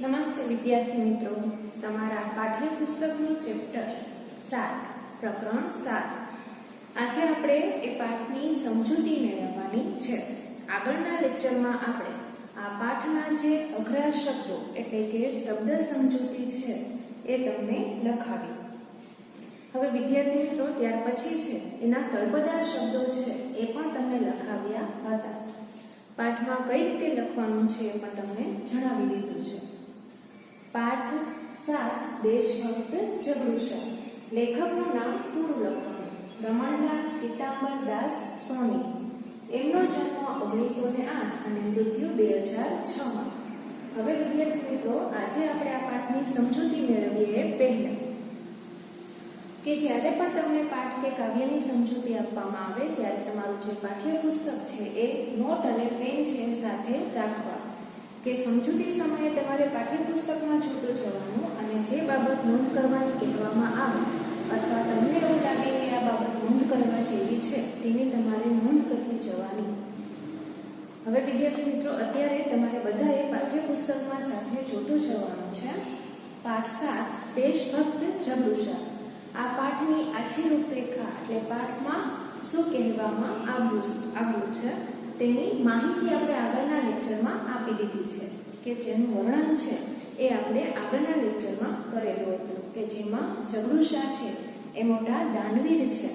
નમસ્તે વિદ્યાર્થી મિત્રો, તમારા પાઠ્યપુસ્તકનું ચેપ્ટર 7 પ્રકરણ 7 આજે આપણે એ પાઠની સમજૂતી મેળવવાની છે. આગળના લેક્ચરમાં આપણે આ પાઠના જે અઘરા શબ્દો એટલે કે શબ્દ સમજૂતી છે એ તમને લખાવી. હવે વિદ્યાર્થી મિત્રો, ત્યાર પછી છે એના તળપદા શબ્દો છે એ પણ તમને લખાવ્યા હતા. પાઠમાં કઈ રીતે લખવાનું છે એ પણ તમને જણાવી દીધું છે. પાઠ 7 દેશભક્ત જગડુશા. લેખકનું નામ પૂરું લખવાનું. રમણલાલ પીતાંબરદાસ સોની. એમનો જન્મ 1908 અને મૃત્યુ 2006. હવે વિદ્યાર્થી મિત્રો, આજે આપણે આ પાઠની સમજૂતી મેળવીએ પહેલા કે જ્યારે પણ તમને પાઠ કે કાવ્યની સમજૂતી આપવામાં આવે ત્યારે તમારું જે પાઠ્યપુસ્તક છે એ નોટ અને પેન છે સાથે રાખવા. કે સમજૂતી સમયે તમારે પાઠ્યપુસ્તકમાં જોતું જવાનું અને જે બાબત નોંધ કરવાની કહેવામાં આવે અથવા તમને એવું લાગે કે આ બાબત નોંધ કરવા જેવી છે તેની તમારે નોંધ કરતી જવાની. હવે વિદ્યાર્થી મિત્રો, અત્યારે તમારે બધાએ પાઠ્યપુસ્તકમાં સાથે જોતું જવાનું છે. પાઠ 7 દેશભક્ત જગડુશા. આ પાઠની આછી રૂપરેખા એટલે પાઠમાં શું કહેવામાં આવ્યું છે તેની માહિતી આપણે આગળના લેક્ચરમાં આપી દીધી છે. કે જેનું વર્ણન છે એ આપણે આગળના લેક્ચરમાં કરેલું હતું કે જેમાં જગડુશા છે એ મોટા દાનવીર છે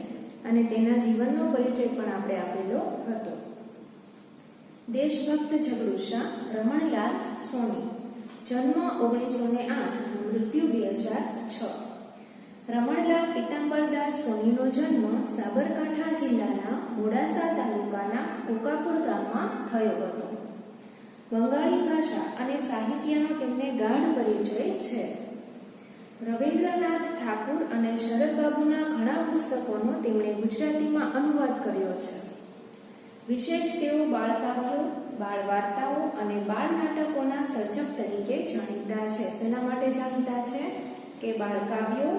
અને તેના જીવનનો પરિચય પણ આપણે આપેલો હતો. દેશભક્ત જગડુશા રમણલાલ સોની. જન્મ 1908, મૃત્યુ 2006. રમણલાલ પીતાંબરદાસ સોનીનો જન્મ સાબરકાંઠા જિલ્લાના મોડાસા તાલુકાના કોકાપુર ગામમાં થયો હતો. બંગાળી ભાષા અને સાહિત્યનો તેમને ગાઢ પરિચય છે. રવિન્દ્રનાથ ઠાકુર અને શરદબાબુના ઘણા પુસ્તકોનો તેમણે ગુજરાતીમાં અનુવાદ કર્યો છે. વિશેષ તેઓ બાળકાવ્યો, બાળ વાર્તાઓ અને બાળ નાટકોના સર્જક તરીકે જાણીતા છે. શેના માટે જાણીતા છે? કે બાળકાવ્યો,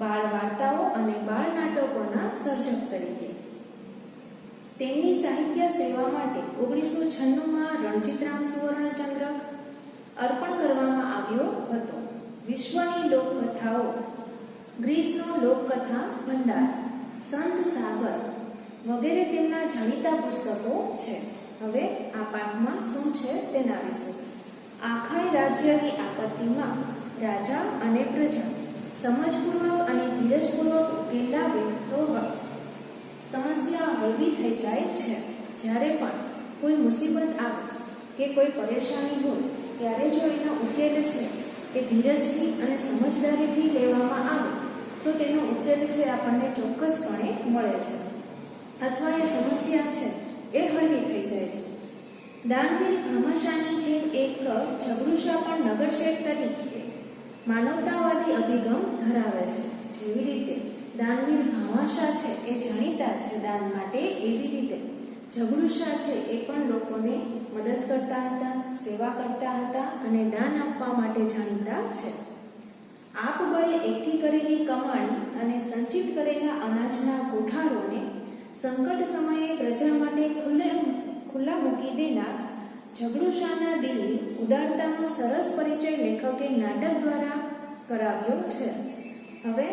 બાળ વાર્તાઓ અને બાળ નાટકોના સર્જક તરીકે. તેમની સાહિત્ય સેવા માટે 1996માં રણજીતરામ સુવર્ણચંદ્રક અર્પણ કરવામાં આવ્યો હતો. વિશ્વની લોકકથાઓ, ગ્રીસનો લોકકથા ભંડાર, સંત સાગર વગેરે તેમના જાણીતા પુસ્તકો છે. હવે આ પાઠમાં શું છે તેના વિશે. આખાય રાજ્યની આપત્તિમાં રાજા અને પ્રજા સમજપૂર્વક અને ધીરજપૂર્વક ઉકેલ લાવે તો સમસ્યા હળવી થઈ જાય છે. જ્યારે પણ કોઈ મુસીબત આવે કે કોઈ પરેશાની હોય ત્યારે જો એનો ઉકેલ છે એ ધીરજથી અને સમજદારીથી લેવામાં આવે તો તેનો ઉકેલ છે આપણને ચોક્કસપણે મળે છે અથવા એ સમસ્યા છે એ હળવી થઈ જાય છે. દાનવીર ભામાશાની જેમ એક જગડુશા પણ નગરશેઠ તરીકે માનવતાવાદી અભિગમ ધરાવે છે. જેવી રીતે દાનવીર ભામાશા છે એ જાણીતા છે દાન માટે, એવી રીતે જગડુશા છે એ પણ લોકોને મદદ કરતા હતા, સેવા કરતા હતા અને દાન આપવા માટે જાણીતા છે. આપબળે એકઠી કરેલી કમાણી અને સંચિત કરેલા અનાજના કોઠારોને સંકટ સમયે પ્રજા માટે ખુલ્લા મૂકી દેનાર જગડુશાના દિલની ઉદારતાનો સરસ પરિચય લેખકે નાટક દ્વારા કરાવ્યો છે. હવે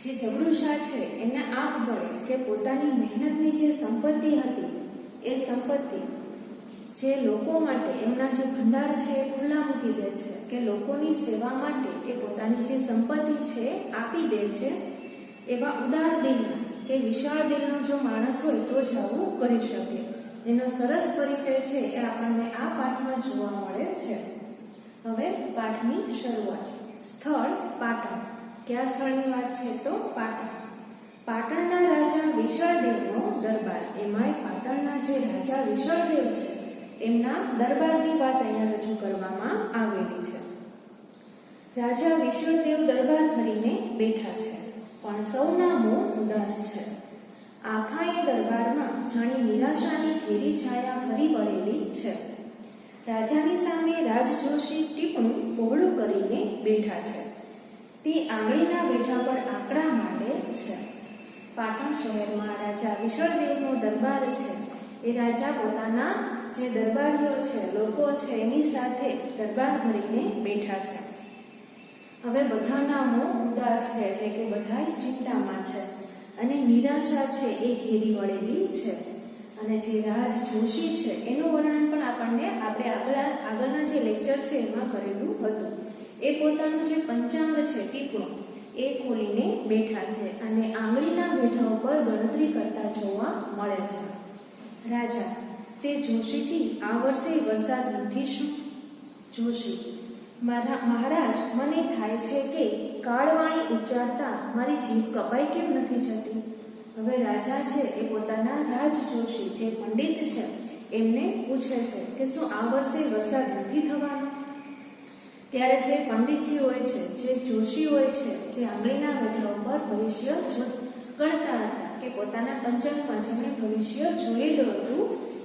જે જગડુશા છે એના આપબળે કે પોતાની મહેનતની જે સંપત્તિ હતી એ સંપત્તિ જે લોકો માટે એમના જે ભંડાર છે એ ખુલ્લા મૂકી દે છે કે લોકોની સેવા માટે એ પોતાની જે સંપત્તિ છે આપી દે છે. એવા ઉદાર દિલના કે વિશાળ દિલનો જો માણસ હોય તો જ આવું કરી શકે. એનો સરસ પરિચય છે એ આપણને આ પાઠમાં જોવા મળે છે. હવે પાઠની શરૂઆત. સ્થળ પાટણ. કયા સ્થળની વાત છે? તો પાટણ. પાટણના રાજા વિશાળદેવનો દરબાર. એમાંય પાટણના જે રાજા વિશાળદેવ છે એમના દરબારની વાત અહીંયા રજૂ કરવામાં આવેલી છે. રાજા વિશાળદેવ દરબાર ભરીને બેઠા છે પણ સૌના મોં ઉદાસ છે. આખાએ દરબારમાં જાણી નિરાશાની ઘેરી છાયા ફરી વળેલી છે. રાજાની સામે રાજજોશી ટીપણું પહોળું કરીને બેઠા છે. તે આંગળીના બેઠા પર આંકડા માંડે છે. પાટણ શહેરમાં રાજા વિશાળદેવનો દરબાર છે એ રાજા પોતાના જે દરબારીઓ છે, લોકો છે, એની સાથે દરબાર ભરીને બેઠા છે. હવે બધાના મોં ઉદાસ છે, એટલે કે બધા ચિંતામાં છે અને નિરાશા છે એ ઘેરી વળેલી છે. અને જે રાજ જોશી છે એનું વર્ણન પણ આપણે આગળના જે લેક્ચર છે એમાં કરેલું હતું. એ પોતાનું જે પંચાંગ છે, ટીપણું, એ ખોલીને બેઠા છે અને આંગળીના બેઠા ઉપર ગણતરી કરતા જોવા મળે છે. રાજા: તે જોશીજી, આ વર્ષે વરસાદ નથી શું? જોશી: મહારાજ, મને થાય છે કે કાળવાણી ઉચ્ચારતા મારી જીભ કપાઈ કેમ નથી જતી? હવે રાજા છે એ પોતાના રાજ જોશી જે પંડિત છે એમને પૂછે છે કે શું આ વર્ષે વરસાદ નથી થવાનો? ત્યારે જે પંડિતજી હોય છે, જે જોશી હોય છે, જે આંગળીના બેઠા ઉપર ભવિષ્ય ગણતા હતા, કે પોતાના પંચાંગમાં જેમણે ભવિષ્ય જોયેલું હતું,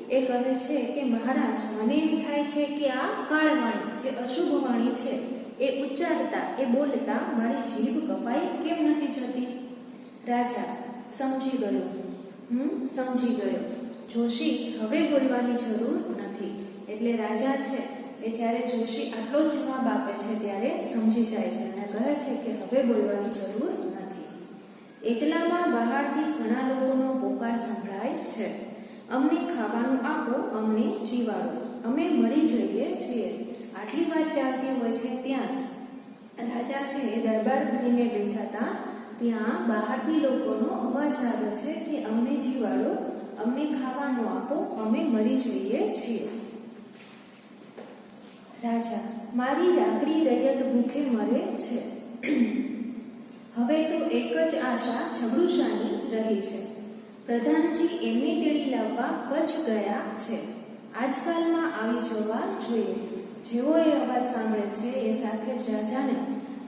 એ કહે છે કે મહારાજ, મને એમ થાય છે કે આ કાળવાણી, જે અશુભ વાણી છે, એ ઉચ્ચારતા, એ બોલતા મારી જીભ કપાઈ કેમ નથી જતી? રાજા: સમજી ગયો, સમજી ગયો. જોશી, હવે બોલવાની જરૂર નથી. એટલે રાજા છે એ જ્યારે જોશી આટલો જ જવાબ આપે છે ત્યારે સમજી જાય છે અને કહે છે કે હવે બોલવાની જરૂર નથી. એકલામાં બહારથી ઘણા લોકોનો પોકાર સંભળાય છે. અમને ખાવાનું આપો, અમને જીવાડો, અમે મરી જઈએ છીએ. આટલી વાત ચાલતી હોય છે ત્યાં જ રાજા છે એ દરબાર ભરીને બેઠા હતા. ત્યાં બહારથી લોકોનો અવાજ આવે છે કે અમને જીવાડો, અમને ખાવાનું આપો, અમે મરી જઈએ છીએ. રાજા: મારી લાકડી રૈયત ભૂખે મરે છે. હવે તો એક જ આશા ઝઘડુશાની રહી છે. પ્રધાનજી એમને તેડી લાવવા કચ્છ ગયા છે. આજકાલમાં આવી જવા જોઈએ. જેવો એ અવાજ સાંભળે છે એ સાથે જ રાજાને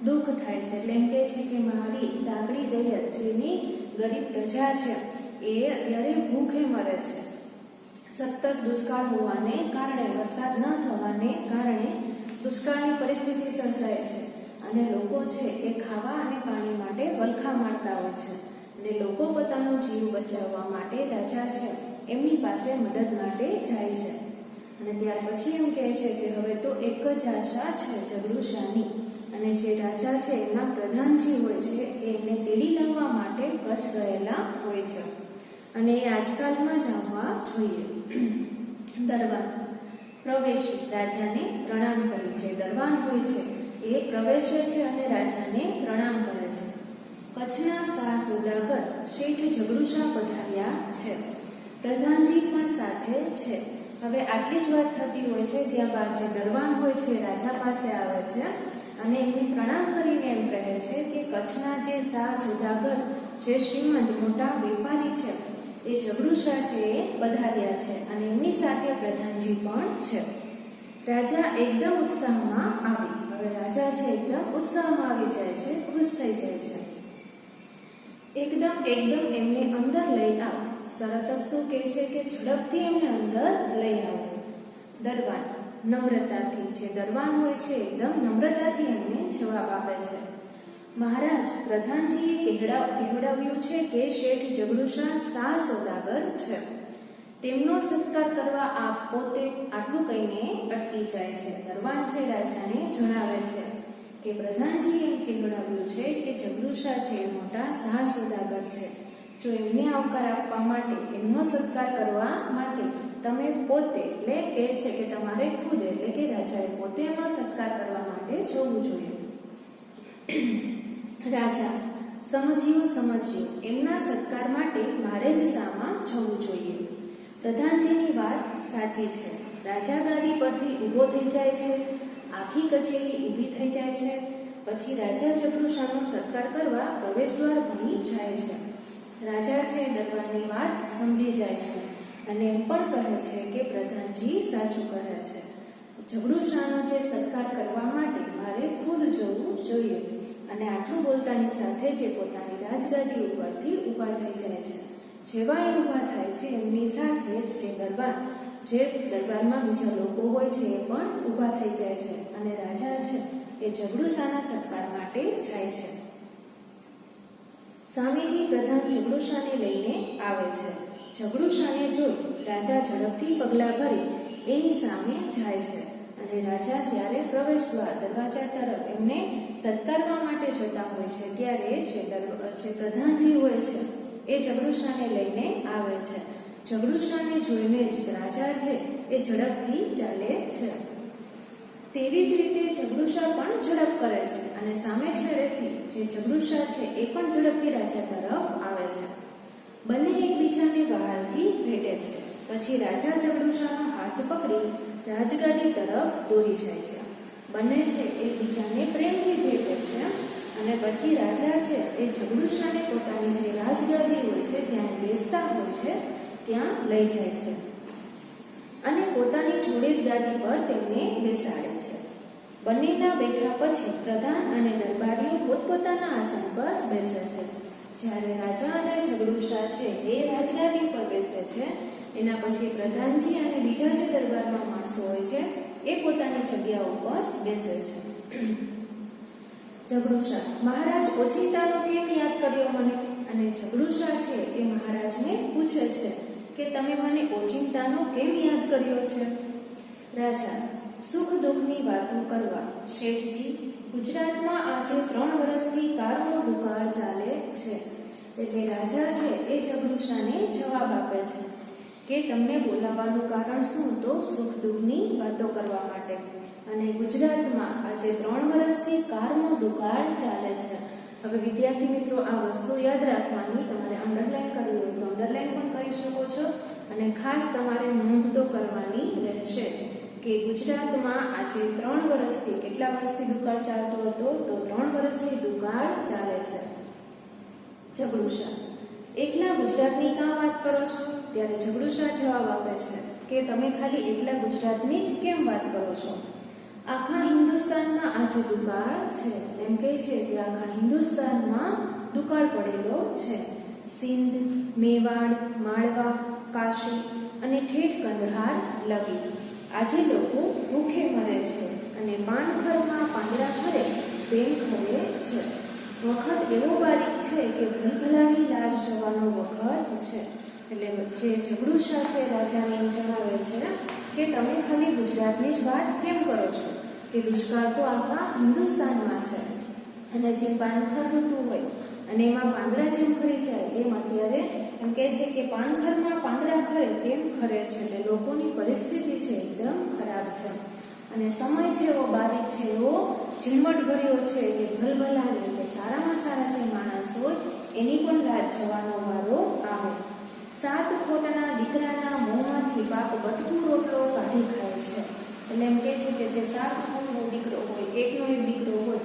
દુઃખ થાય છે. એટલે એમ કહે છે કે મારી લાકડી રૈયત, જેની ગરીબ પ્રજા છે, એ અત્યારે ભૂખે મરે છે. સતત દુષ્કાળ હોવાને કારણે, વરસાદ ન થવાને કારણે દુષ્કાળની પરિસ્થિતિ સર્જાય છે અને લોકો છે એ ખાવા અને પાણી માટે વલખા મારતા હોય છે. અને લોકો પોતાનો જીવ બચાવવા માટે રાજા છે એમની પાસે મદદ માટે જાય છે. અને ત્યાર પછી એમ કહે છે કે હવે તો એક જ આશા છે ઝઘડુશાની. અને જે રાજા છે એમના પ્રધાનજી હોય છે એ એમને તેડી લાવવા માટે કચ્છ ગયેલા હોય છે અને એ આજકાલમાં જ આવવા જોઈએ. દરબાર પ્રવેશી રાજાને પ્રણામ કરે છે. દરબાર હોય છે એ પ્રવેશે છે અને રાજાને પ્રણામ કરે છે. કચ્છના શાહ સોદાગર શેઠ ઝઘડુશા પધાર્યા છે. પ્રધાનજી પણ સાથે છે. હવે આટલી જ વાત થતી હોય છે ત્યાં બાદ જે દરબાર હોય છે રાજા પાસે આવે છે અને એમને પ્રણામ કરીને એમ કહે છે કે કચ્છના જે શાહ સોદાગર, જે શ્રીમંત મોટા વેપારી છે, એ ઝઘડુશા છે એ પધાર્યા છે અને એમની સાથે પ્રધાનજી પણ છે. રાજા એકદમ ઉત્સાહમાં આવી. હવે રાજા છે એકદમ ઉત્સાહમાં આવી જાય છે, ખુશ થઈ જાય છે. એકદમ એમને અંદર લઈ આવ. તરત જ શું કહે છે કે ઝડપથી એમને અંદર લઈ આવો. દરબાર નમ્રતાથી, જે દરબાર હોય છે એકદમ નમ્રતાથી એમને જવાબ આપે છે. મહારાજ, પ્રધાનજીએ કહેવડાવ્યું છે કે શેઠ ઝઘડુશા શાહ સોદાગર છે. તેમનો સત્કાર કરવા આપ પોતે આટલું કહીને અટકી જાય છે. દરબાર છે રાજાને જણાવે છે કે પ્રધાનજીએ એમ કહેવડાવ્યું છે કે ઝઘડુશા છે મોટા શાહ સોદાગર છે. જો એમને આવકાર આપવા માટે, એમનો સત્કાર કરવા માટે તમે પોતે, એટલે કહે છે કે તમારે ખુદ, એટલે કે રાજાએ પોતે એમનો સત્કાર કરવા માટે જવું જોઈએ. રાજા: સમજ્યો, એમના સત્કાર માટે મારે જ સામા જવું જોઈએ. પ્રધાનજીની વાત સાચી છે. રાજા ગાદી પરથી ઊભો થઈ જાય છે. આખી કચેરી ઊભી થઈ જાય છે. પછી રાજા ઝઘડુશાનો સત્કાર કરવા પ્રવેશદ્વાર ભણી જાય છે. રાજા છે દરબારની વાત સમજી જાય છે અને એમ પણ કહે છે કે પ્રધાનજી સાચું કહે છે. ઝઘડુશાનો જે સત્કાર કરવા માટે મારે ખુદ જવું જોઈએ. અને આટલું બોલતાની સાથે જે પોતાની રાજગાદી ઉપરથી ઊભા થઈ જાય છે. જેવા એ ઊભા થાય છે એમની સાથે જ જે દરબારમાં બીજા લોકો હોય છે એ પણ ઊભા થઈ જાય છે અને રાજા છે એ ઝઘડુશાના સત્કાર માટે જાય છે. સામેથી પ્રધાન ઝઘડુશાને લઈને આવે છે. ઝઘડુશાને જોઈ રાજા ઝડપથી પગલાં ભરી એની સામે જાય છે અને રાજા જ્યારે પ્રવેશ દ્વાર દરવાજા તરફ એમને સત્કારવા માટે જતા હોય છે ત્યારે જે પ્રધાનજી હોય છે એ ઝઘડુશાને લઈને આવે છે. ઝઘડુશાને જોઈને જ રાજા છે એ ઝડપથી ચાલે છે. તેવી જ રીતે ઝઘડુશા પણ ઝડપ કરે છે અને સામે છેડેથી જે ઝઘડુશા છે એ પણ ઝડપથી રાજા તરફ આવે છે. બંને એકબીજાને બહારથી ભેટે છે. પછી રાજા ઝઘડુશાનો હાથ પકડી રાજગાદી તરફ દોરી જાય છે. બંને છે એકબીજાને પ્રેમથી ભેટે છે અને પછી રાજા છે એ ઝઘડુશાને પોતાની જે રાજગાદી હોય છે જ્યાં બેસતા હોય છે ત્યાં લઈ જાય છે અને પોતાની જોડે જ ગાદી પર તેમને બેસાડે છે. બંનેના બેઠા પછી પ્રધાન અને દરબારીઓ પોતપોતાના આસન પર બેસે છે. જ્યારે રાજા અને ઝઘડુશા છે એ રાજગાદી પર બેસે છે એના પછી પ્રધાનજી અને બીજા જે દરબારમાં માણસો હોય છે એ પોતાની જગ્યાઓ પર બેસે છે. ઝઘડુશા: મહારાજ ઓચિંતાનો કેમ યાદ કર્યો મને? અને ઝઘડુશા છે એ મહારાજને પૂછે છે કે તમે મને ઓચિંતાનો કેમ યાદ કર્યો છે? રાજા: સુખ દુઃખની વાતો કરવા. શેઠજી, ગુજરાતમાં આજે 3 વર્ષથી કાળનો દુકાળ ચાલે છે. એટલે રાજા છે એ ઝઘડુશાને જવાબ આપે છે કે તમને બોલાવવાનું કારણ શું? તો સુખ દુઃખની વાતો કરવા માટે. અને ગુજરાતમાં આજે 3 વર્ષથી કાળનો દુકાળ ચાલે છે. હવે વિદ્યાર્થી મિત્રો, આ વસ્તુ યાદ રાખવાની. તમારે અંડરલાઈન કરવી હોય તો અંડરલાઈન પણ કરી શકો છો અને ખાસ તમારે નોંધ તો કરવાની રહેશે જ કે ગુજરાતમાં આજે 3 વર્ષથી, કેટલા વર્ષથી દુકાળ ચાલતો હતો? તો 3 વર્ષથી દુકાળ ચાલે છે. ઝઘડુશા: એકલા ગુજરાતની કાં વાત કરો છો? ત્યારે ઝઘડુશા જવાબ આપે છે કે તમે ખાલી એકલા ગુજરાતની જ કેમ વાત કરો છો? આખા હિન્દુસ્તાનમાં આજે દુકાળ છે. એમ કહે છે કે આખા હિન્દુસ્તાનમાં દુકાળ પડેલો છે. સિંધ, મેવાડ, માળવા, કાશી અને ઠેઠ કંદહાર લગી આજે લોકો ભૂખે મરે છે અને પાનખરમાં પાંદડા ખરે તેમ ખરે છે. વખત એવો બારીક છે કે ભલભલાની લાજ જવાનો વખત છે. એટલે જે ઝઘડુશા છે રાજાને એમ જણાવે છે કે તમે ખાલી ગુજરાતની જ વાત કેમ કરો છો કે દુષ્કાળ તો આખા હિન્દુસ્તાનમાં છે અને જે પાનખર ઋતુ હોય અને એમાં પાંદડા જેમ ખરી જાય એમ અત્યારે એમ કહે છે કે પાનખરમાં પાંદડા ખરે તેમ ખરે છે. એટલે લોકોની પરિસ્થિતિ છે એકદમ ખરાબ છે અને સમય છે એવો બારીક છે, એવો ઝીણવટભર્યો છે કે ભલભલાને કે સારામાં સારા જે માણસ હોય એની પણ લાજ જવાનો વારો આવે. 7 ખોટના દીકરાના મોંમાંથી બાપ બટકું રોટલો કાઢી ખાય છે. એટલે એમ કહે છે કે જે 7 ખોટનો દીકરો હોય, એકનો એક દીકરો હોય,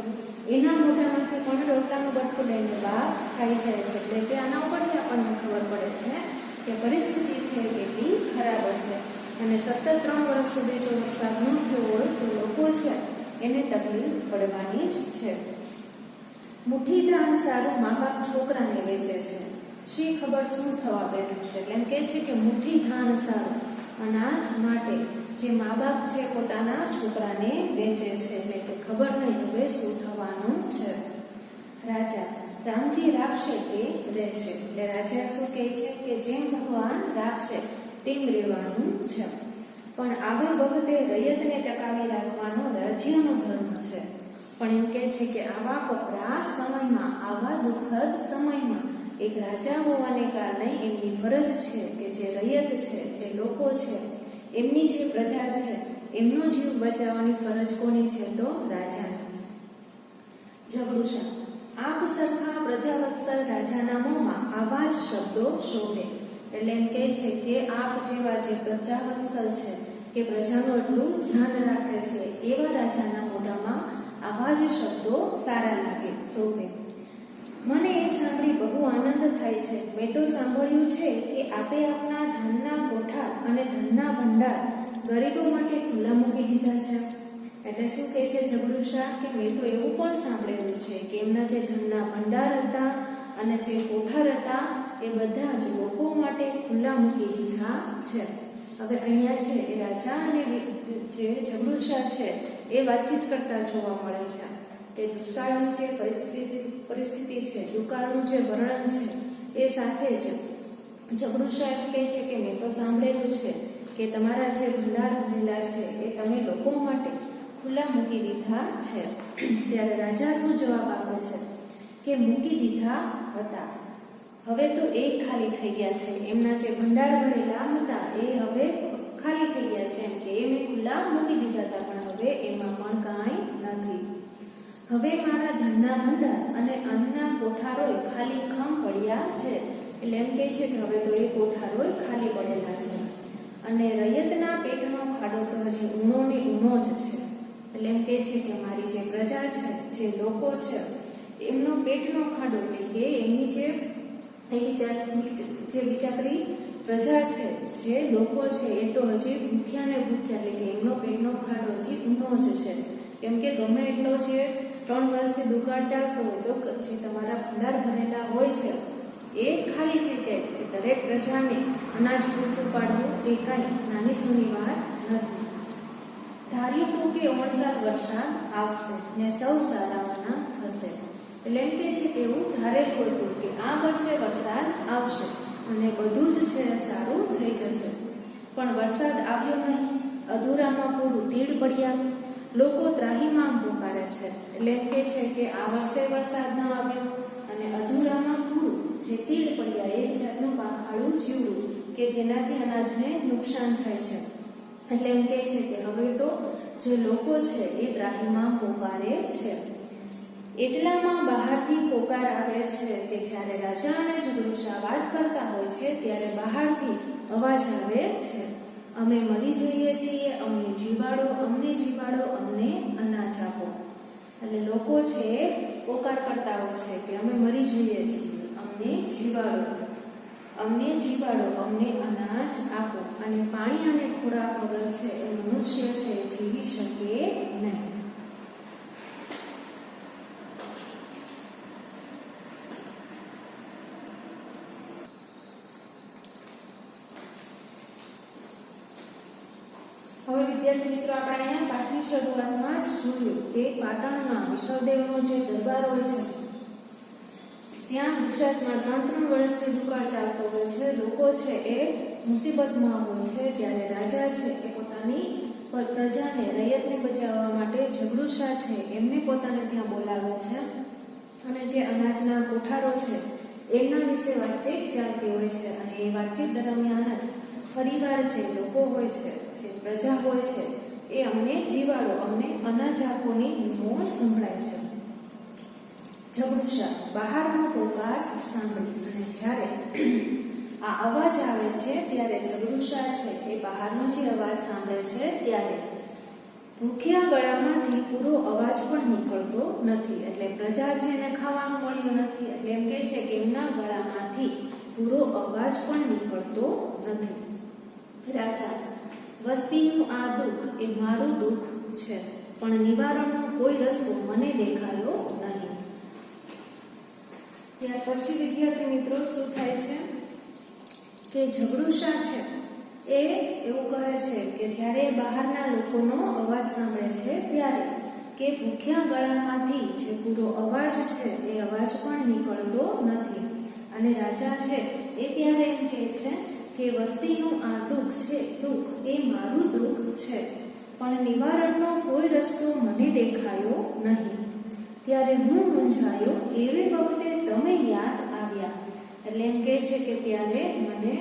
એના મોઢામાંથી પણ રોટલાનું બટકું લઈને બાપ ખાઈ જાય છે. એટલે કે આના ઉપરથી આપણને ખબર પડે છે કે પરિસ્થિતિ છે કેટલી ખરાબ હશે અને સતત 3 વર્ષ સુધી જો વરસાદ ન થયો હોય તો લોકો છે એને તકલીફ પડવાની જ છે. મુઠ્ઠી ધાન સારું મા બાપ છોકરાને વેચે છે. શી ખબર શું થવા બેઠું છે? એટલે એમ કહે છે કે મુઠ્ઠી ધાન સારું, અનાજ માટે જે મા બાપ છે પોતાના છોકરાને વેચે છે. એટલે કે ખબર નહીં હવે શું થવાનું છે. રાજા: રામજી રાખશે તે રહેશે. એટલે રાજા શું કહે છે કે જેમ ભગવાન રાખશે તેમ રહેવાનું છે. પણ આવી વખતે રૈયતને ટકાવી રાખવાનો રાજ્યનો ધર્મ છે. પણ એમ કહે છે કે આવા કપરા સમયમાં, આવા દુઃખદ સમયમાં એક રાજા હોવાને કારણે એમની ફરજ છે કે જે રૈયત છે, જે લોકો છે, એમની જે પ્રજા છે એમનો જીવ બચાવવાની ફરજ કોની છે? તો રાજાની. ઝઘડુશા: આપ સરખા પ્રજાવત્સલ રાજાના મોંમાં આવા જ શબ્દો શોભે. એટલે એમ કહે છે કે આપ જેવા જે પ્રજાવત્સલ છે કે પ્રજાનું એટલું ધ્યાન રાખે છે એવા રાજાના મોઢામાં આવા જ શબ્દો સારા લાગે, શોભે. મને એ સાંભળી બહુ આનંદ થાય છે. મેં તો સાંભળ્યું છે કે આપે આપના ધનના કોઠા અને ધનના ભંડાર ગરીબો માટે ખુલ્લા મૂકી દીધા છે. એટલે શું કહે છે ઝઘડુશા કે મેં તો એવું પણ સાંભળેલું છે કે એમના જે ધનના ભંડાર હતા અને જે કોઠાર હતા એ બધા જ લોકો માટે ખુલ્લા મૂકી દીધા છે. હવે અહીંયા છે એ રાજા અને જે ઝઘડુશા છે એ વાતચીત કરતા જોવા મળે છે કે દુષ્કાળની જે પરિસ્થિતિ છે, દુકાળનું જે વર્ણન છે એ સાથે જ ઝઘડુશા એમ કહે છે કે મેં તો સાંભળેલું છે કે તમારા જે ભંડાર ભરેલા છે એ તમે લોકો માટે ખુલ્લા મૂકી દીધા છે. ત્યારે રાજા શું જવાબ આપે છે કે મૂકી દીધા હતા. હવે તો એ ખાલી થઈ ગયા છે. એમના જે ભંડાર ભરેલા હતા એ હવે ખાલી થઈ ગયા છે. એમ કે એ મેં ખુલ્લા મૂકી દીધા હતા, પણ હવે એમાં પણ કાંઈ નથી. હવે મારા ધનના ભંડાર અને અન્નના કોઠારોય ખાલી ખમ પડ્યા છે. એટલે એમ કહે છે કે હવે તો એ કોઠારોય ખાલી પડેલા છે અને રૈયતના પેટનો ખાડો તો હજી ઊણો ને ઊણો જ છે. એટલે એમ કહે છે કે મારી જે પ્રજા છે, જે લોકો છે, એમનો પેટનો ખાડો એટલે કે એમની જે બિચારી પ્રજા છે, જે લોકો છે, એ તો હજી ભૂખ્યા ને ભૂખ્યા, એટલે કે એમનો પેટનો ખાડો હજી ઊણો જ છે. કેમ કે ગમે એટલો છે 3 વર્ષથી દુકાળ ચાલતો હોય તો જે તમારા ભંડાર ભરેલા હોય છે એ ખાલી થઈ જાય છે. દરેક પ્રજાને અનાજ પૂરતું પાડવું એ કાંઈ નાની સૂની વાત નથી. ધાર્યું તો કે 59 વરસાદ આવશે ને સૌ સારાવાના થશે. એટલે એમ કહે છે કે એવું ધારેલું હતું કે આ વર્ષે વરસાદ આવશે અને બધું જ છે સારું થઈ જશે. પણ વરસાદ આવ્યો નહીં, અધૂરામાં પૂરું તીડ પડ્યા. લોકો ત્રાહીમામ પુકારે છે. એટલે એમ કહે છે કે આ વર્ષે વરસાદ ન આવ્યો અને અધૂરામાં પૂરું જે તીડ પડ્યા, એક જાતનું પાંખાળું જીવડું કે જેનાથી અનાજને નુકસાન થાય છે. એટલે એમ કહે છે કે હવે તો જે લોકો છે એ ત્રાહીમામ પુકારે છે. એટલામાં બહારથી પોકાર આવે છે કે જ્યારે રાજા અને ઝઘડુશા વાત કરતા હોય છે ત્યારે બહારથી અવાજ આવે છે, અમે મરી જઈએ છીએ, અમને જીવાડો, અમને જીવાડો, અમને અનાજ આપો. એટલે લોકો છે પોકાર કરતા હોય છે કે અમે મરી જઈએ છીએ, અમને જીવાડો, અમને જીવાડો, અમને અનાજ આપો. અને પાણી અને ખોરાક વગર છે એ મનુષ્ય છે જીવી શકે નહીં. હવે વિદ્યાર્થી મિત્રો, આપણે અહીંયા પાઠની શરૂઆતમાં જ જોયું કે પાટણના વિશ્વદેવનો જે દરબાર હોય છે ત્યાં ગુજરાતમાં 3 વર્ષથી દુકાળ ચાલતો હોય છે. લોકો છે એ મુસીબતમાં હોય છે. ત્યારે રાજા છે એ પોતાની પ્રજાને, રૈયતને બચાવવા માટે ઝઘડુશા છે એમને પોતાને ત્યાં બોલાવે છે અને જે અનાજના કોઠારો છે એમના વિશે વાતચીત ચાલતી હોય છે. અને એ વાતચીત દરમિયાન જ ફરીવાર જે લોકો હોય છે, જે પ્રજા હોય છે, એ અમને જીવાડો, અમને અનાજ આપોની બૂમો સંભળાય છે. ઝઘડુશા બહારનો પોકાર સાંભળી અને જ્યારે આ અવાજ આવે છે ત્યારે ઝઘડુશા છે એ બહારનો જે અવાજ સાંભળે છે ત્યારે ભૂખ્યા ગળામાંથી પૂરો અવાજ પણ નીકળતો નથી. એટલે પ્રજા છે એને ખાવાનું મળ્યું નથી, એટલે એમ કહે છે કે એમના ગળામાંથી પૂરો અવાજ પણ નીકળતો નથી. રાજા, વસ્તીનું આ દુઃખ એ મારું દુઃખ છે, પણ નિવારણનો કોઈ રસ્તો મને દેખાયો નહીં. ત્યાર પછી વિદ્યાર્થી મિત્રો શું થાય છે કે ઝઘડુશા છે એ એવું કહે છે કે જ્યારે બહારના લોકોનો અવાજ સાંભળે છે ત્યારે કે ભૂખ્યા ગળામાંથી જે પૂરો અવાજ છે એ અવાજ પણ નીકળતો નથી. અને રાજા છે એ ત્યારે એમ કહે છે કે વસ્તીનું આ દુઃખ છે, દુઃખ એ મારું દુઃખ છે, પણ નિવારણનો કોઈ રસ્તો મને દેખાયો નહીં. ત્યારે હું મૂંઝાયો, એવી વખતે તમે યાદ આવ્યા. એટલે એમ કહે છે કે ત્યારે મને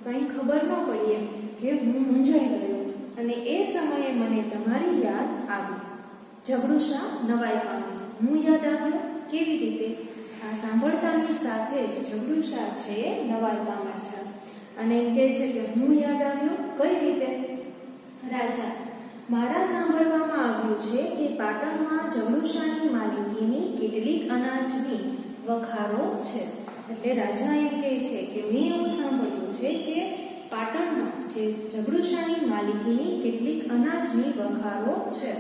કંઈ ખબર ન પડી એમ કે હું મૂંઝાઈ ગયો અને એ સમયે મને તમારી યાદ આવી. ઝઘડુશા નવાઈ પામી. હું યાદ આવ્યો કેવી રીતે? આ સાંભળતાની સાથે જ ઝઘડુશા છે નવાઈ પામે છે અને એમ કહે છે કે હું યાદ આવ્યો કઈ રીતે? રાજા, મારા સાંભળવામાં આવ્યું છે કે પાટણમાં ઝઘડુશાની માલિકીની કેટલીક અનાજની વખારો છે. એટલે રાજા એમ કહે છે કે મેં એવું સાંભળ્યું છે કે પાટણમાં જે ઝઘડુશાની માલિકીની કેટલીક અનાજની વખારો છે.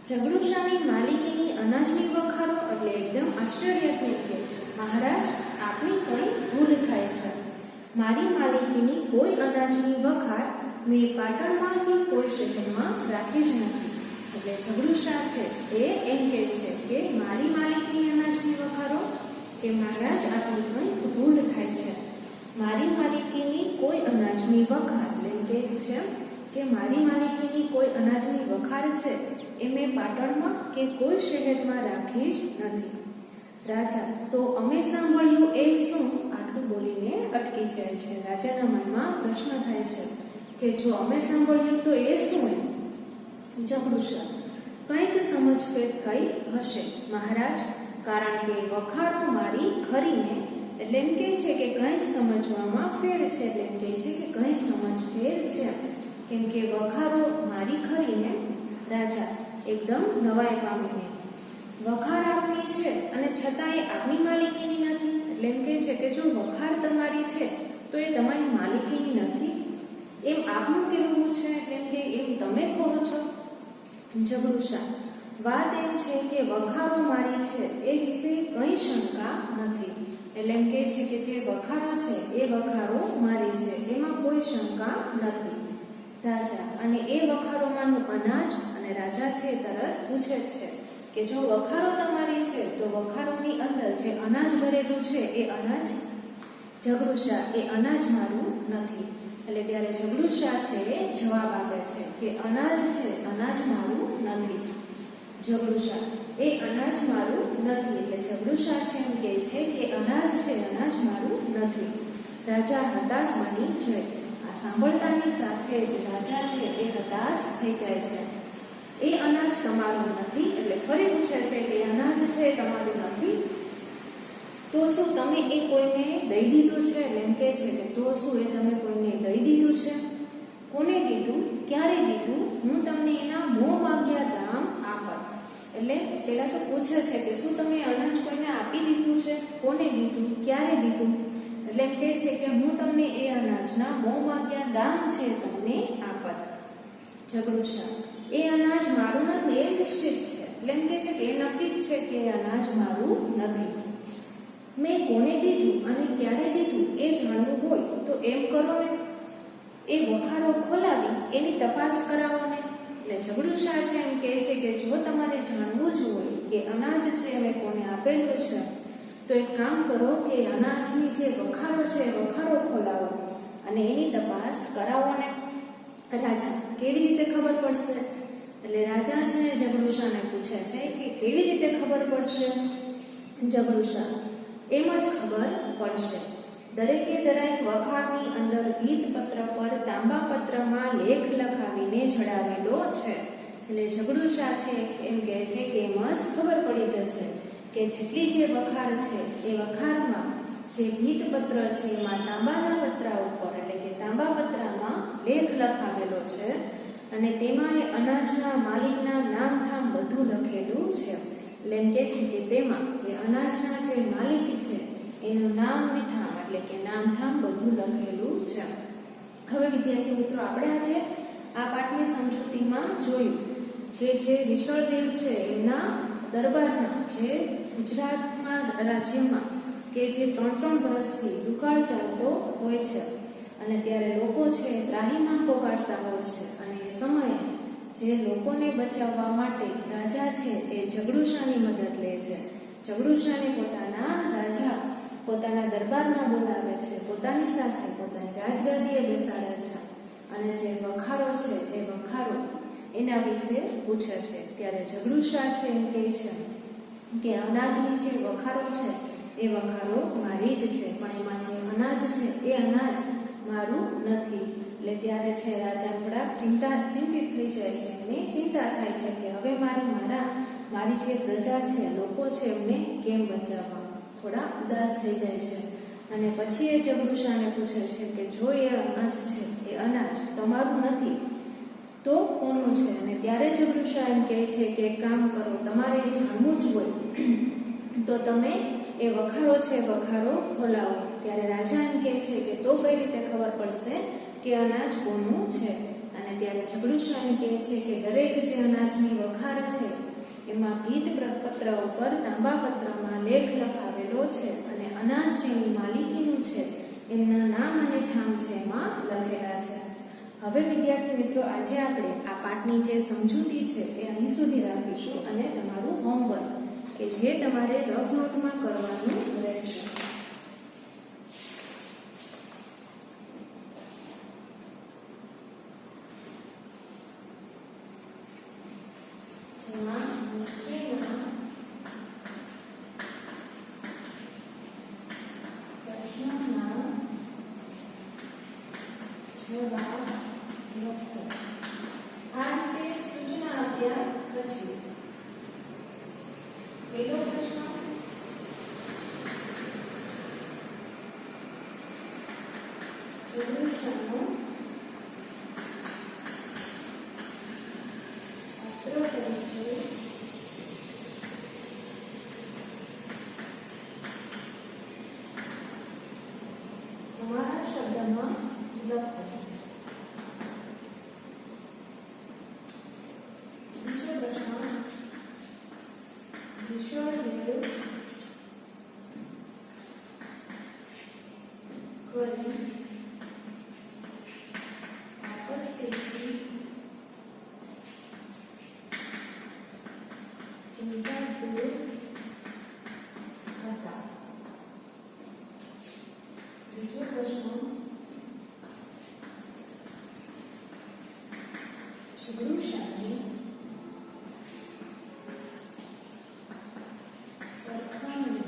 ઝઘડુશાની માલિકીની અનાજની વખારો એટલે એકદમ આશ્ચર્ય થઈ ગયો છે. મહારાજ, આપની કઈ ભૂલ થાય છે. મારી માલિકીની કોઈ અનાજની વખાર મેં પાટણમાં કે કોઈ શહેરમાં રાખી જ નથી. એટલે ઝઘડુશા છે એ એમ કહે છે કે મારી માલિકીની અનાજની વખારો કે મહારાજ, આપની કઈ ભૂલ થાય છે. મારી માલિકીની કોઈ અનાજની વખાર, એટલે છે કે મારી માલિકીની કોઈ અનાજની વખાર છે એ મેં પાટણમાં કે કોઈ શહેરમાં રાખી જ નથી. રાજા: તો અમે સાંભળ્યું એ શું? આટલું બોલીને અટકી જાય છે. રાજાના મનમાં પ્રશ્ન થાય છે કે જો અમે સાંભળ્યું તો એ શું? જગડુશા: કંઈક સમજફેર થઈ હશે મહારાજ, કારણ કે વખારો મારી ખરીને, એટલે એમ કે છે કે કંઈક સમજવામાં ફેર છે, એટલે એમ કે છે કે કંઈ સમજ ફેર છે, કેમ કે વખારો મારી ખરીને. રાજા એકદમ નવાઈ પામીને: વખાર આપની છે અને છતાં એ આપની માલિકીની નથી, એટલે એમ કે છે કે જો વખાર તમારી છે તો એ તમારી માલિકીની નથી, એમ આપનું કહેવું છે, એટલે એમ કે એમ તમે કહો છો. જગડુશા: વાત એમ છે કે વખારો મારી છે એ વિશે કંઈ શંકા નથી, એટલે એમ કે છે કે જે વખારો છે એ વખારો મારી છે, એમાં કોઈ શંકા નથી. રાજા: અને એ વખારોમાંનું અનાજ? અને રાજા છે તરત પૂછે છે કે જો વખારો તમારી છે તો વખારોની અંદર જે અનાજ ભરેલું છે એ અનાજ? જગડુશા: એ અનાજ મારું નથી. એટલે ત્યારે જગડુશા છે એ જવાબ આપે છે કે અનાજ છે, અનાજ મારું નથી. જગડુશા: એ અનાજ મારું નથી. એટલે જગડુશા છે એમ કહે છે કે અનાજ છે, અનાજ મારું નથી. રાજા હતાશ બની જાય. આ સાંભળતાની સાથે જ રાજા છે એ હતાશ થઈ જાય છે. એ અનાજ તમારું નથી, એટલે ફરી પૂછે છે કે અનાજ છે તમારું નથી તો શું તમે એ કોઈને દઈ દીધું છે? એટલે એમ કે છે કે તો શું એ તમે કોઈને દઈ દીધું છે? કોને દીધું? ક્યારે દીધું? હું તમને એના મોં માગ્યા દામ આપત. એટલે પેલા તો પૂછે છે કે શું તમે અનાજ કોઈને આપી દીધું છે? કોને દીધું? ક્યારે દીધું? એટલે એમ કે છે કે હું તમને એ અનાજના મોં માગ્યા દામ છે તમને આપત. જગડુશા: એ અનાજ મારું નથી એ નિશ્ચિત છે, એટલે એમ કે છે કે એ નક્કી જ છે કે એ અનાજ મારું નથી. મેં કોને દીધું અને ક્યારે દીધું એ જાણવું હોય તો એમ કરો ને, એ વખારો ખોલાવી એની તપાસ કરાવો ને. એટલે જગડુશા છે એમ કહે છે કે જો તમારે જાણવું જ હોય કે અનાજ છે એને કોને આપેલું છે તો એક કામ કરો કે અનાજની જે વખારો છે એ વખારો ખોલાવો અને એની તપાસ કરાવો ને. રાજા: કેવી રીતે ખબર પડશે? એટલે રાજા છે જગડુશાને પૂછે છે કે કેવી રીતે ખબર પડશે? જગડુશા: એમ જ ખબર પડશે. દરેકે દરેક વખારની અંદર ભીતપત્ર પર તાંબાપત્રમાં લેખ લખાવીને જડાવેલો છે. એટલે જગડુશા છે એમ કહે છે કે એમ જ ખબર પડી જશે કે જેટલી જે વખાર છે એ વખારમાં જે ભીતપત્ર છે એમાં તાંબાના પત્રા ઉપર, એટલે કે તાંબાપત્રામાં લેખ લખાવેલો છે અને તેમાં એ અનાજના માલિકના નામ ઠામ બધું લખેલું છે. એટલે એમ કે છે કે તેમાં એ અનાજના જે માલિક છે એનું નામ ને ઠામ, એટલે કે નામ ઠામ બધું લખેલું છે. હવે વિદ્યાર્થી મિત્રો આપણે આજે આ પાઠની સમજૂતીમાં જોયું કે જે વિશળદેવ છે એના દરબારમાં જે ગુજરાતમાં રાજ્યમાં કે જે 3-3 વર્ષથી દુકાળ ચાલતો હોય છે અને ત્યારે લોકો છે ત્રાહીમામ પોકારતા હોય છે અને એ સમયે જે લોકોને બચાવવા માટે રાજા છે એ જગડુશાની મદદ લે છે. જગડુશાને પોતાના રાજા પોતાના દરબારમાં બોલાવે છે, પોતાની સાથે પોતાની રાજગાદીએ બેસાડે છે અને જે વખારો છે એ વખારો એના વિશે પૂછે છે. ત્યારે જગડુશા છે એમ કહે છે કે અનાજની જે વખારો છે એ વખારો મારી જ છે, પણ એમાં જે અનાજ છે એ અનાજ મારું નથી. એટલે ત્યારે છે રાજા થોડાક ચિંતિત થઈ જાય છે અને ચિંતા થાય છે કે હવે મારી જે પ્રજા છે, લોકો છે, એમને કેમ બચાવવા. થોડા ઉદાસ થઈ જાય છે અને પછી એ જગડુશાને પૂછે છે કે જો એ અનાજ છે એ અનાજ તમારું નથી તો કોનું છે? અને ત્યારે જગડુશા એમ કહે છે કે કામ કરો, તમારે જાણવું જ હોય તો તમે એ વખારો છે વખારો ખોલાવો. ત્યારે રાજા એમ કહે છે કે તો કઈ રીતે ખબર પડશે કે અનાજ કોનું છે? અને ત્યારે જગડુશા એમ કહે છે કે દરેક જે અનાજની વખાર છે એમાં ભીતપત્ર ઉપર તાંબાપત્રમાં લેખ લખાવેલો છે અને અનાજ જેની માલિકીનું છે એમના નામ અને ઠામ છે એમાં લખેલા છે. હવે વિદ્યાર્થી મિત્રો આજે આપણે આ પાઠની જે સમજૂતી છે એ અહીં સુધી રાખીશું અને તમારું હોમવર્ક કે જે તમારે રફ નોટમાં કરવાનું રહેશે. જેમાં નીચેના પ્રશ્નોના જવાબ લખો. આ રીતે સૂચના આપ્યા પછી પહેલો પ્રશ્ન જગૃષાનો પાત્ર પરિચય તમારા શબ્દમાં લખો. બીજો પ્રશ્ન વિશ્વદેવ કરી આપત્તિથી ચિંતાતુર હતા. ત્રીજો પ્રશ્ન જગૃષાની સરખામણી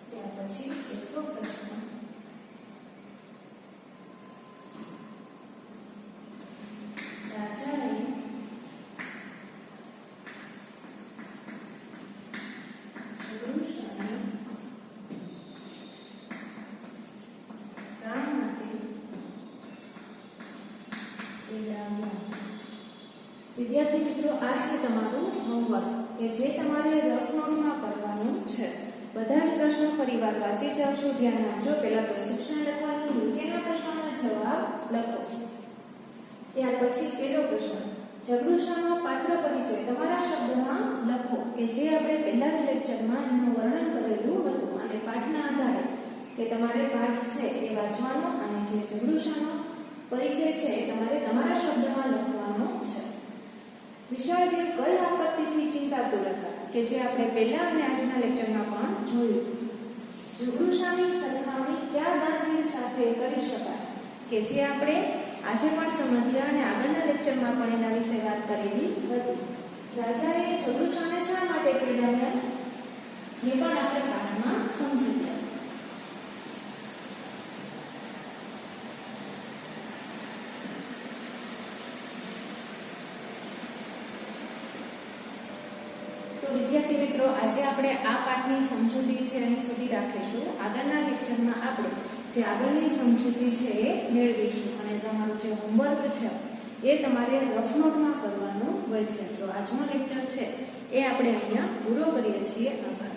ત્યાર પછી ચોથો પ્રશ્ન રાજાએ જગૃષાને શા માટે તેડાવ્યા? વિદ્યાર્થી મિત્રો, આ છે તમારું હોમવર્ક કે જે તમારે રફ નોટમાં કરવાનું છે. બધા જ પ્રશ્નો ફરીવાર વાંચી જાવજો, ધ્યાન આપજો. પહેલા તો સૂચના લખવાની, નીચેના પ્રશ્નોના જવાબ લખો. ત્યાર પછી પહેલો પ્રશ્ન જગૃષાનો પાત્ર પરિચય તમારા શબ્દમાં લખો કે જે આપણે પહેલા જ લેક્ચરમાં એનું વર્ણન કરેલું હતું. અને પાઠના આધારે કે તમારે પાઠ છે એ વાંચવાનો અને જે જગૃષાનો પરિચય છે એ તમારે તમારા શબ્દમાં લખવાનો છે. વિશાળદેવ કઈ આપત્તિથી ચિંતાતુર હતા કે જે આપણે પહેલા અને આજના લેક્ચરમાં પણ જોયું. જગૃષાની સરખામણી કયા દાનવીર સાથે કરી શકાય કે જે આપણે આજે પણ સમજ્યા અને આગળના લેક્ચરમાં પણ એના વિશે વાત કરેલી હતી. રાજાએ જગૃષાને શા માટે તેડાવ્યા જે પણ આપણે પાઠમાં સમજી ગયા. તો વિદ્યાર્થી મિત્રો, આજે આપણે આ પાઠની સમજૂતી છે અહીં સુધી રાખીશું. આગળના લેક્ચરમાં આપણે જે આગળની સમજૂતી છે એ મેળવીશું અને તમારું જે હોમવર્ક છે એ તમારે રફ નોટમાં કરવાનું હોય છે. તો આજનો લેક્ચર છે એ આપણે અહીંયા પૂરો કરીએ છીએ. આભાર.